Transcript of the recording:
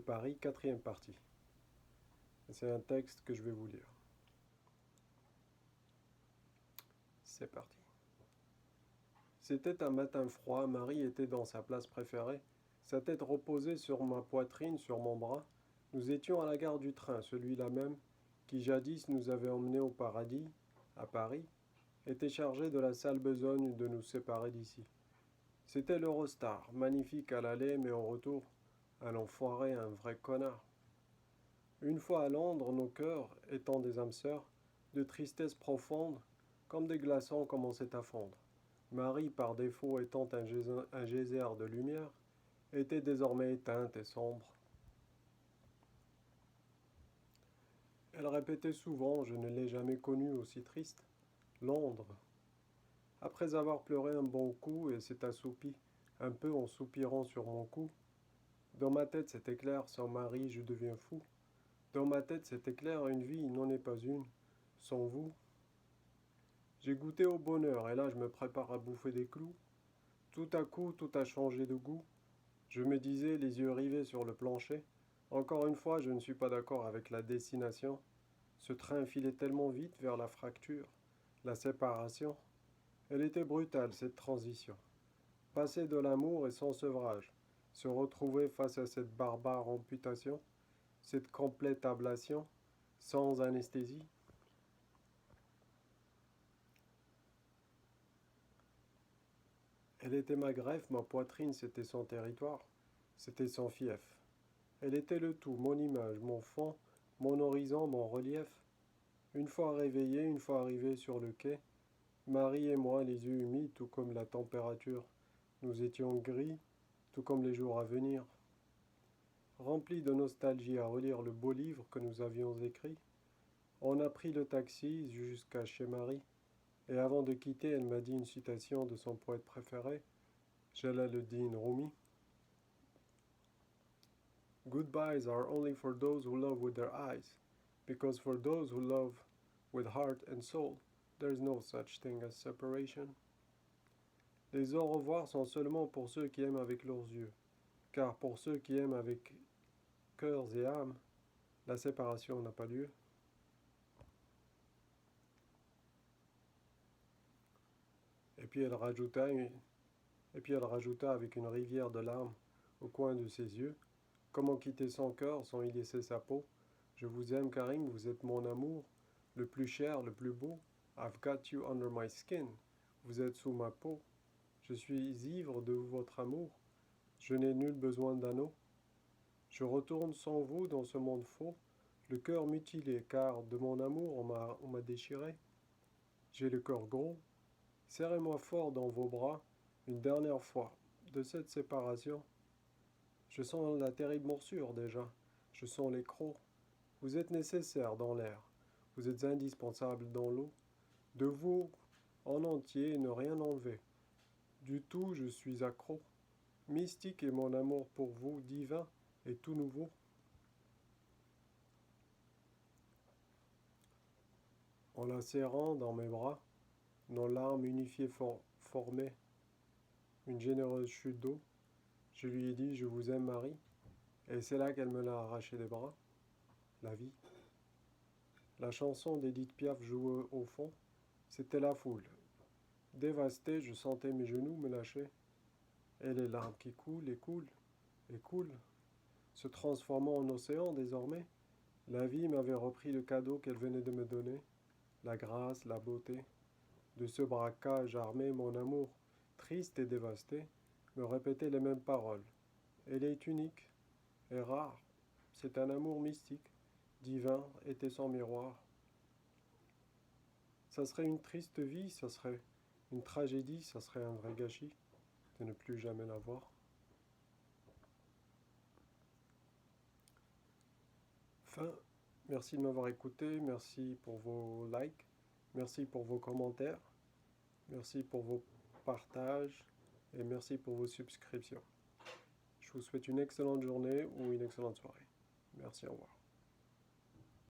Paris, 4e partie. C'est un texte que je vais vous lire. C'est parti. C'était un matin froid, Marie était dans sa place préférée, sa tête reposait sur ma poitrine, sur mon bras. Nous étions à la gare du train, celui-là même, qui jadis nous avait emmenés au paradis, à Paris, était chargé de la sale besogne de nous séparer d'ici. C'était l'Eurostar, magnifique à l'aller, mais au retour, un enfoiré, un vrai connard. Une fois à Londres, nos cœurs, étant des âmes sœurs, de tristesse profonde, comme des glaçons commençaient à fondre. Marie, par défaut étant un geyser de lumière, était désormais éteinte et sombre. Elle répétait souvent, je ne l'ai jamais connue aussi triste. Londres. Après avoir pleuré un bon coup, elle s'est assoupie, un peu en soupirant sur mon cou. Dans ma tête c'était clair, sans Marie je deviens fou. Dans ma tête c'était clair, une vie n'en est pas une, sans vous. J'ai goûté au bonheur, et là je me prépare à bouffer des clous. Tout à coup, tout a changé de goût. Je me disais, les yeux rivés sur le plancher. Encore une fois, je ne suis pas d'accord avec la destination. Ce train filait tellement vite vers la fracture, la séparation. Elle était brutale, cette transition. Passer de l'amour et sans sevrage, se retrouver face à cette barbare amputation, cette complète ablation, sans anesthésie. Elle était ma greffe, ma poitrine, c'était son territoire, c'était son fief. Elle était le tout, mon image, mon fond, mon horizon, mon relief. Une fois réveillé, une fois arrivé sur le quai, Marie et moi, les yeux humides, tout comme la température, nous étions gris, tout comme les jours à venir. Remplis de nostalgie à relire le beau livre que nous avions écrit, on a pris le taxi jusqu'à chez Marie, et avant de quitter, elle m'a dit une citation de son poète préféré, Jalaluddin Rumi. Goodbyes are only for those who love with their eyes, because for those who love with heart and soul, there is no such thing as separation. Les au revoir sont seulement pour ceux qui aiment avec leurs yeux, car pour ceux qui aiment avec cœurs et âmes, la séparation n'a pas lieu. Et puis elle rajouta, avec une rivière de larmes au coin de ses yeux, comment quitter son cœur sans y laisser sa peau. Je vous aime, Karim, vous êtes mon amour, le plus cher, le plus beau. I've got you under my skin. Vous êtes sous ma peau. Je suis ivre de votre amour. Je n'ai nul besoin d'anneau. Je retourne sans vous dans ce monde faux, le cœur mutilé, car de mon amour on m'a déchiré. J'ai le cœur gros. Serrez-moi fort dans vos bras, une dernière fois, de cette séparation. Je sens la terrible morsure déjà. Je sens les crocs. Vous êtes nécessaire dans l'air. Vous êtes indispensable dans l'eau. De vous, en entier, ne rien enlever. Du tout, je suis accro. Mystique est mon amour pour vous, divin et tout nouveau. En la serrant dans mes bras, nos larmes unifiées formaient une généreuse chute d'eau. Je lui ai dit, je vous aime, Marie. Et c'est là qu'elle me l'a arraché des bras. La vie. La chanson d'Edith Piaf jouait au fond. C'était la foule. Dévasté, je sentais mes genoux me lâcher. Et les larmes qui coulent et coulent et coulent, se transformant en océan désormais. La vie m'avait repris le cadeau qu'elle venait de me donner, la grâce, la beauté. De ce braquage armé, mon amour, triste et dévasté, me répétait les mêmes paroles. Elle est unique et rare. C'est un amour mystique, divin, était sans miroir. Ça serait une triste vie, ça serait une tragédie, ça serait un vrai gâchis de ne plus jamais la voir. Fin. Merci de m'avoir écouté, merci pour vos likes, merci pour vos commentaires, merci pour vos partages et merci pour vos subscriptions. Je vous souhaite une excellente journée ou une excellente soirée. Merci, au revoir.